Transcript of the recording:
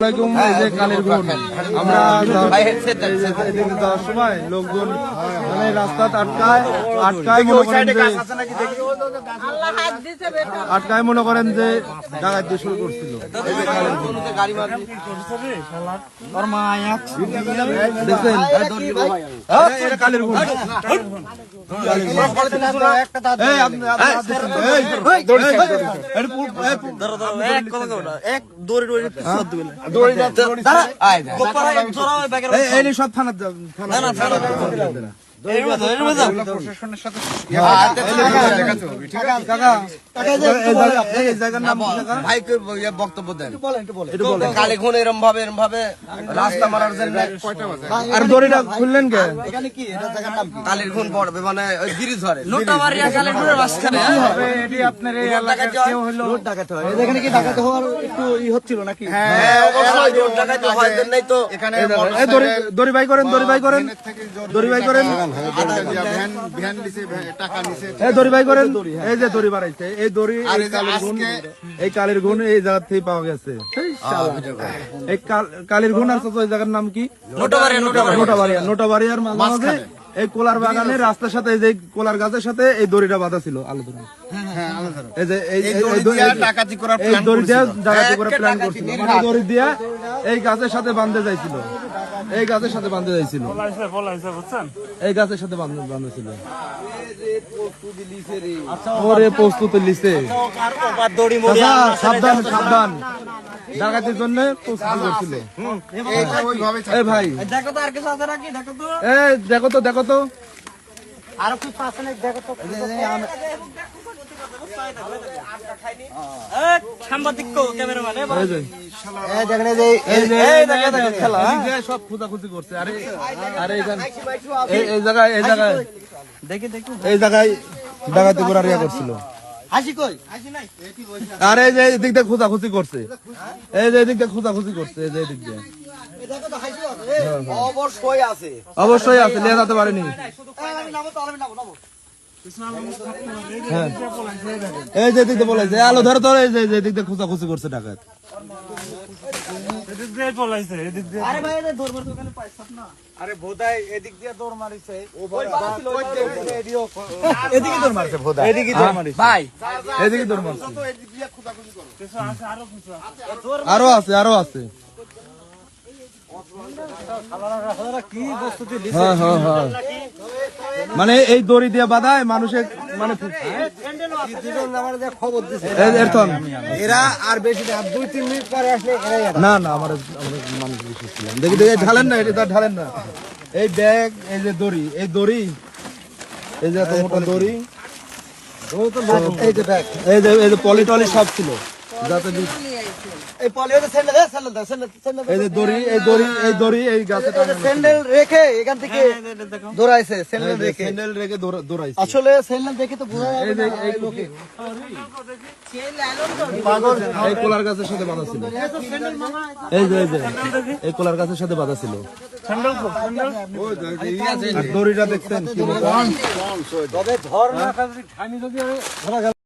কালের গুণ আমরা যাওয়ার সময় লোকজন মানে রাস্তা আটকায় মনে করেন যে ডাকাতি শুরু করছিল। কালের গুণ সব থানা বক্তব্য দেন কালে খুন এরম ভাবে রাস্তা মারার জন্য আর দড়িটা খুললেন কে? কালের খুন পড়বে মানে ওই ব্রিজ ধরে দড়ি বাই করেন দড়ি বাই করেন দড়ি বাই করেন দড়ি বাই করেন। এই যে দড়ি বাড়াইছে এই দড়ি এই কালের গুণ এই জায়গা থেকে পাওয়া গেছে। এই কালের গুণ আছে তো এই জায়গার নাম কি? নোটাবাড়িয়া। নোটাবাড়িয়ার মাঝে মাঝে এই কোলার বাগানের রাস্তার সাথে এই যে কোলার গাছের সাথে এই দড়িটা বাঁধা ছিল আলোচনা। এই যে এই ডাকাতি করার দড়ি দিয়ে ডাকাতি করার প্ল্যান করছিল, মানে দড়ি দিয়ে এই গাছের সাথে বাঁধতে যাইছিল, এই গাছের সাথে বাঁধতে যাইছিল, এই গাছের সাথে বাঁধা ছিল। ওরে প্রস্তুতি লিছে, সাবধান সাবধান, ডাকাতির জন্য প্রস্তুতি করছিল। এই ভাই দেখো তো দেখো তো আরো কি পাশে দেখো তো সাংবাদিক ক্যামেরাম্যান খেলা সব খুঁজাখুঁজি করছে। আরে আরে এই জায়গায় এই জায়গায় এই জায়গায় ডাকাতি করার ইয়া করছিল। আরে এই যে এদিক দিয়ে খোঁজাখুঁজি করছে, এই যে এদিক দিয়ে খোঁজাখুঁজি করছে, এই যে এদিক দিয়ে অবশ্যই আছে, নিয়ে যেতে পারেনি। এই যে দিক দিয়ে বলাইছে আলো ধরে ধরে, এই যে দিক দিয়ে খোঁজাখুঁজি করছে ডাকাত। আরে বোধাই এদিক দিয়ে দৌড় মারিছে, এদিকে দৌড় মারছে ভোদা, এদিকে দৌড় মারিছে ভাই, এদিকে দৌড় মারছে। আরো আছে আরো আছে। মানে এই দড়ি দিয়ে বাঁধায় মানুষের মানে খবর দিচ্ছে এরা আর বেশি 2-3 মিনিট পরে আসলে না না আমার মানুষ বেশি ছিলাম। দেখি দেখি ঢালেন না, এটা ঢালেন না। এই ব্যাগ, এই যে দড়ি, এই দড়ি, এই যে এত মোটা দড়ি, এই যে ব্যাগ, এই যে পলি টলি সব ছিল যাতে এই পলিওতে এই যে দড়ি, এই দড়ি, এই দড়ি এই গাছে স্যান্ডেল রেখে এখান থেকে দৌড়াইছে, স্যান্ডেল রেখে দৌড়াইছে। আসলে স্যান্ডেল দেখে তো বোঝা যাবে না এই লোকে এই কোলার গাছের সাথে বাঁধা ছিল, এই যে এই কোলার গাছের সাথে বাঁধা ছিল। আর দড়িটা দেখছেন কি? তবে ধর না